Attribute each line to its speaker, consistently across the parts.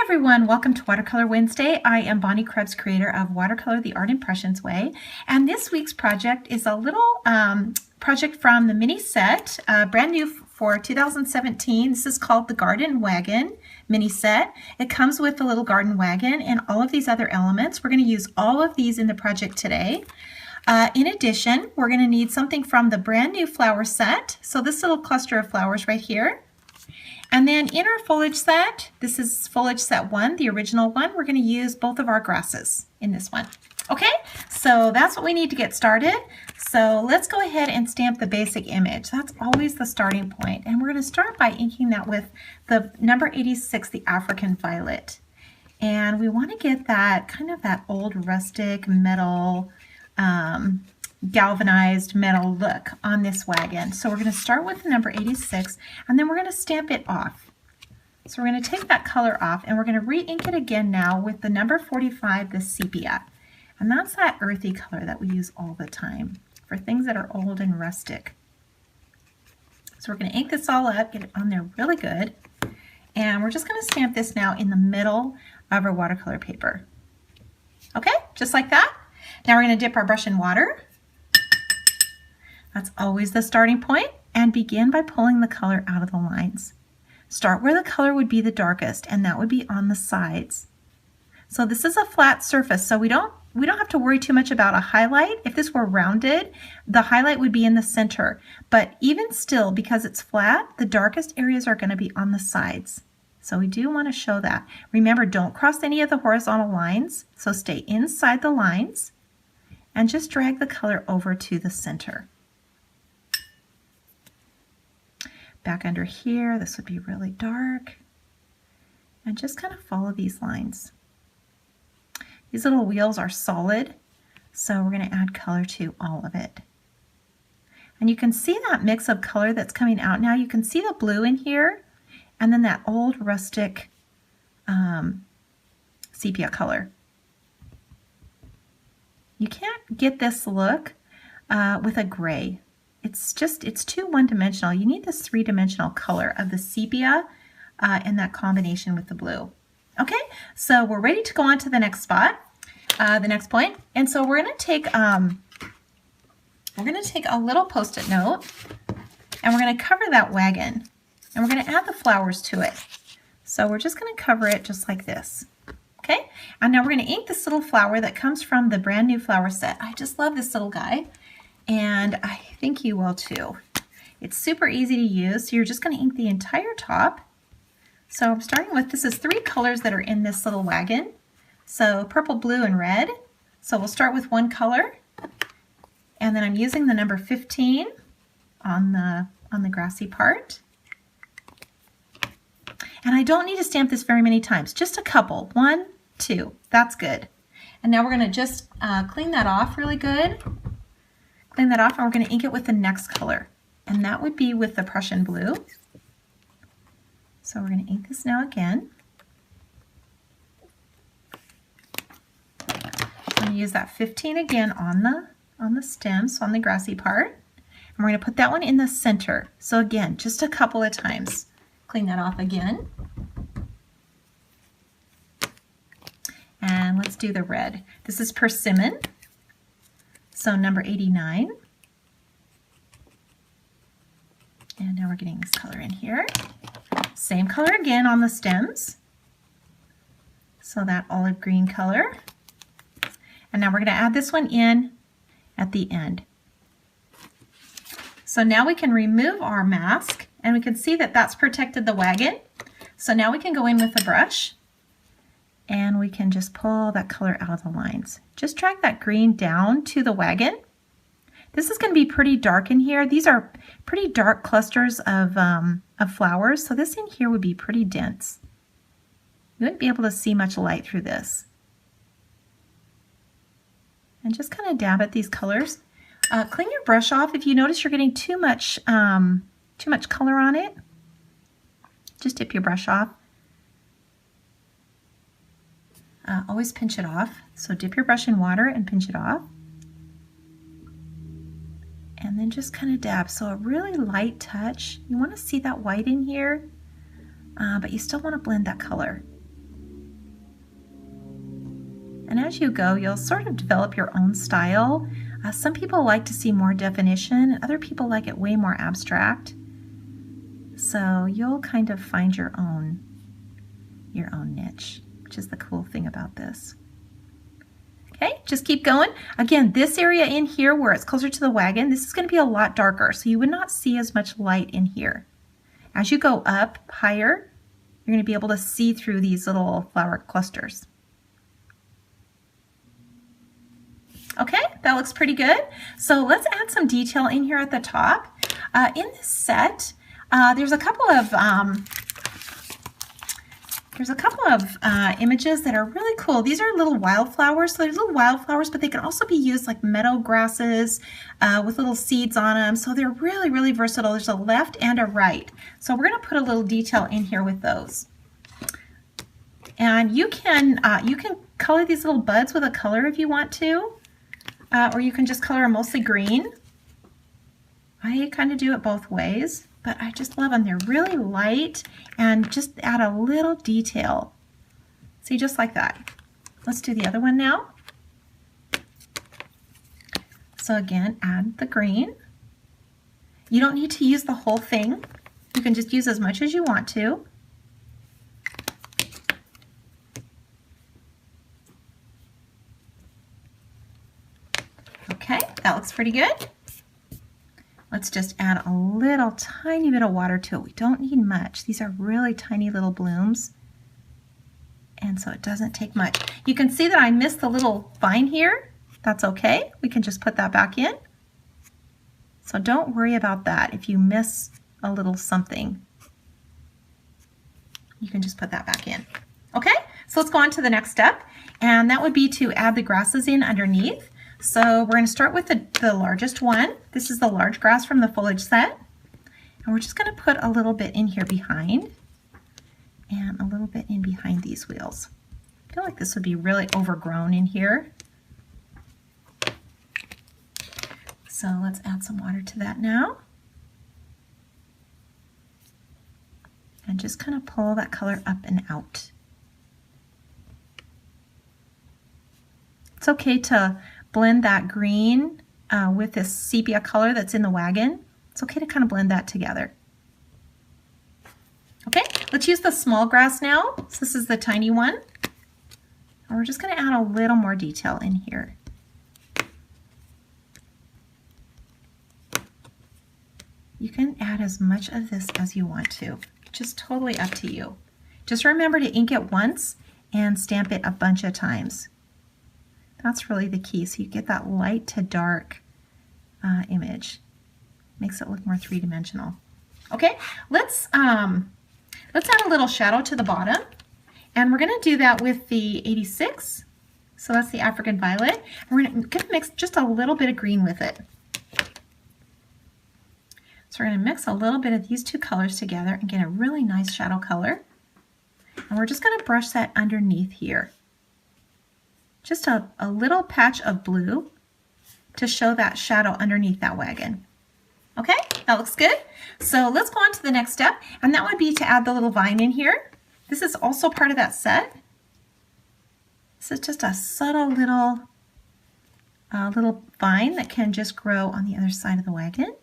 Speaker 1: everyone, welcome to Watercolor Wednesday. I am Bonnie Krebs, creator of Watercolor the Art Impressions Way, and this week's project is a little project from the mini set, brand new for 2017. This is called the Garden Wagon mini set. It comes with the little garden wagon and all of these other elements. We're going to use all of these in the project today. In addition, we're going to need something from the brand new flower set. So this little cluster of flowers right here. And then in our foliage set, this is foliage set 1, the original one, we're going to use both of our grasses in this one. Okay, so that's what we need to get started. So let's go ahead and stamp the basic image. That's always the starting point. And we're going to start by inking that with the number 86, the African Violet. And we want to get that kind of that old rustic metal, galvanized metal look on this wagon. So we're going to start with the number 86 and then we're going to stamp it off. So we're going to take that color off and we're going to re-ink it again now with the number 45, the sepia. And that's that earthy color that we use all the time for things that are old and rustic. So we're going to ink this all up, get it on there really good. And we're just going to stamp this now in the middle of our watercolor paper. Okay, just like that. Now we're going to dip our brush in water. That's always the starting point, and begin by pulling the color out of the lines. Start where the color would be the darkest, and that would be on the sides. So this is a flat surface, so we don't have to worry too much about a highlight. If this were rounded, the highlight would be in the center. But even still, because it's flat, the darkest areas are going to be on the sides. So we do want to show that. Remember, don't cross any of the horizontal lines, so stay inside the lines, and just drag the color over to the center. Back under here, this would be really dark. And just kind of follow these lines. These little wheels are solid, so we're going to add color to all of it. And you can see that mix of color that's coming out now. You can see the blue in here, and then that old rustic sepia color. You can't get this look with a gray. It's too one-dimensional. You need this three-dimensional color of the sepia and that combination with the blue. Okay, so we're ready to go on to the next spot, the next point. And so we're going to take a little Post-it note, and we're going to cover that wagon, and we're going to add the flowers to it. So we're just going to cover it just like this. Okay, and now we're going to ink this little flower that comes from the brand new flower set. I just love this little guy. And I think you will too. It's super easy to use. So you're just going to ink the entire top. So I'm starting with, this is 3 colors that are in this little wagon. So purple, blue, and red. So we'll start with one color. And then I'm using the number 15 on the grassy part. And I don't need to stamp this very many times, just a couple. 1, 2, that's good. And now we're going to just clean that off really good. Clean that off, and we're going to ink it with the next color, and that would be with the Prussian blue. So we're going to ink this now again. I'm going to use that 15 again on the stem, so on the grassy part, and we're going to put that one in the center. So again, just a couple of times. Clean that off again, and let's do the red. This is Persimmon. So number 89. And now we're getting this color in here. Same color again on the stems. So that olive green color. And now we're going to add this one in at the end. So now we can remove our mask and we can see that that's protected the wagon. So now we can go in with a brush and we can just pull that color out of the lines. Just drag that green down to the wagon. This is going to be pretty dark in here. These are pretty dark clusters of flowers, so this in here would be pretty dense. You wouldn't be able to see much light through this. And just kind of dab at these colors. Clean your brush off if you notice you're getting too much color on it. Just dip your brush off. Always pinch it off. So dip your brush in water and pinch it off. And then just kind of dab. So a really light touch. You want to see that white in here, but you still want to blend that color. And as you go, you'll sort of develop your own style. Some people like to see more definition, and other people like it way more abstract. So you'll kind of find your own niche, which is the cool thing about this. Okay, just keep going. Again, this area in here where it's closer to the wagon, this is going to be a lot darker, so you would not see as much light in here. As you go up higher, you're going to be able to see through these little flower clusters. Okay, that looks pretty good. So let's add some detail in here at the top. In this set, there's a couple of images that are really cool. These are little wildflowers. So they're little wildflowers, but they can also be used like meadow grasses with little seeds on them. So they're really, really versatile. There's a left and a right. So we're going to put a little detail in here with those. And you can color these little buds with a color if you want to. Or you can just color them mostly green. I kind of do it both ways, but I just love them. They're really light and just add a little detail. See, just like that. Let's do the other one now. So again, add the green. You don't need to use the whole thing. You can just use as much as you want to. Okay, that looks pretty good. Let's just add a little tiny bit of water to it. We don't need much. These are really tiny little blooms, and so it doesn't take much. You can see that I missed the little vine here. That's okay. We can just put that back in. So don't worry about that. If you miss a little something, you can just put that back in. Okay, so let's go on to the next step, and that would be to add the grasses in underneath. So we're going to start with the largest one. This is the large grass from the foliage set. And we're just going to put a little bit in here behind and a little bit in behind these wheels. I feel like this would be really overgrown in here. So let's add some water to that now. And just kind of pull that color up and out. It's okay to blend that green with this sepia color that's in the wagon. It's okay to kind of blend that together. Okay, let's use the small grass now. So this is the tiny one. And we're just going to add a little more detail in here. You can add as much of this as you want to. Just totally up to you. Just remember to ink it once and stamp it a bunch of times. That's really the key, so you get that light to dark image. Makes it look more three-dimensional. Okay, let's add a little shadow to the bottom, and we're going to do that with the 86. So that's the African violet. And we're going to mix just a little bit of green with it. So we're going to mix a little bit of these two colors together and get a really nice shadow color. And we're just going to brush that underneath here. Just a little patch of blue to show that shadow underneath that wagon. Okay, that looks good. So let's go on to the next step, and that would be to add the little vine in here. This is also part of that set. This is just a subtle little vine that can just grow on the other side of the wagon.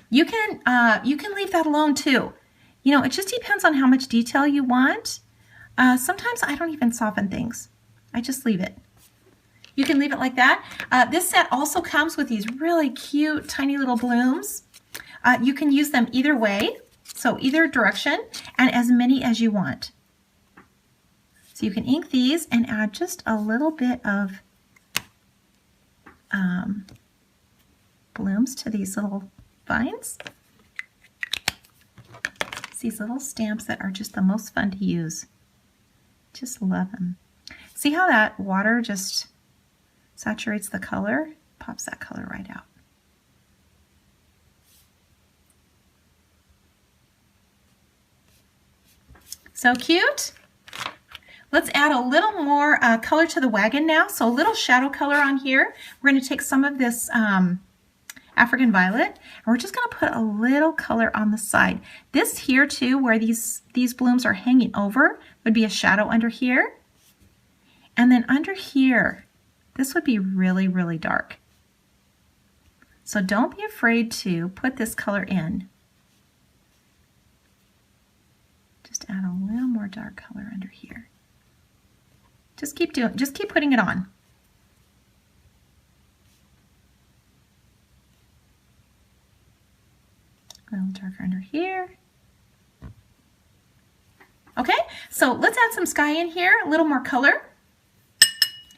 Speaker 1: You can leave that alone too. You know, it just depends on how much detail you want. Sometimes I don't even soften things. I just leave it. You can leave it like that. This set also comes with these really cute, tiny little blooms. You can use them either way, so either direction, and as many as you want. So you can ink these and add just a little bit of blooms to these little vines. These little stamps that are just the most fun to use. Just love them. See how that water just saturates the color? Pops that color right out. So cute. Let's add a little more color to the wagon now. So a little shadow color on here. We're going to take some of this African violet, and we're just going to put a little color on the side. This here too, where these blooms are hanging over, would be a shadow under here. And then under here, this would be really, really dark. So don't be afraid to put this color in. Just add a little more dark color under here. Just keep putting it on. A little darker under here. Okay, so let's add some sky in here, a little more color.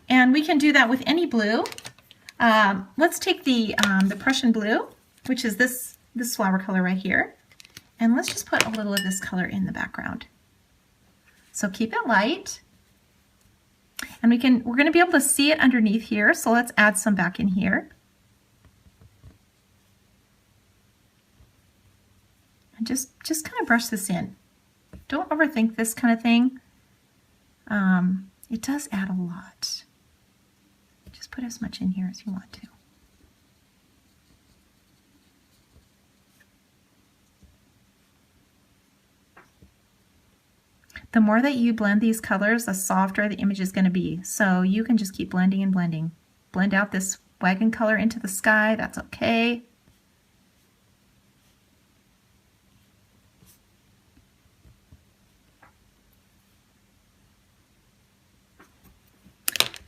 Speaker 1: And we can do that with any blue. Let's take the Prussian blue, which is this flower color right here. And let's just put a little of this color in the background. So keep it light. And we're going to be able to see it underneath here, so let's add some back in here. And just kind of brush this in. Don't overthink this kind of thing. It does add a lot. Just put as much in here as you want to. The more that you blend these colors, the softer the image is going to be. So you can just keep blending and blending. Blend out this wagon color into the sky, that's okay.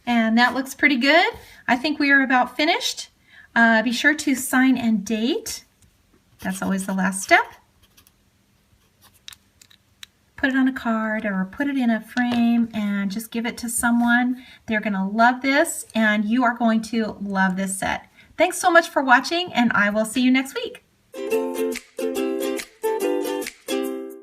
Speaker 1: And that looks pretty good. I think we are about finished. Be sure to sign and date. That's always the last step. Put it on a card or put it in a frame and just give it to someone. They're going to love this, and you are going to love this set. Thanks so much for watching, and I will see you next week.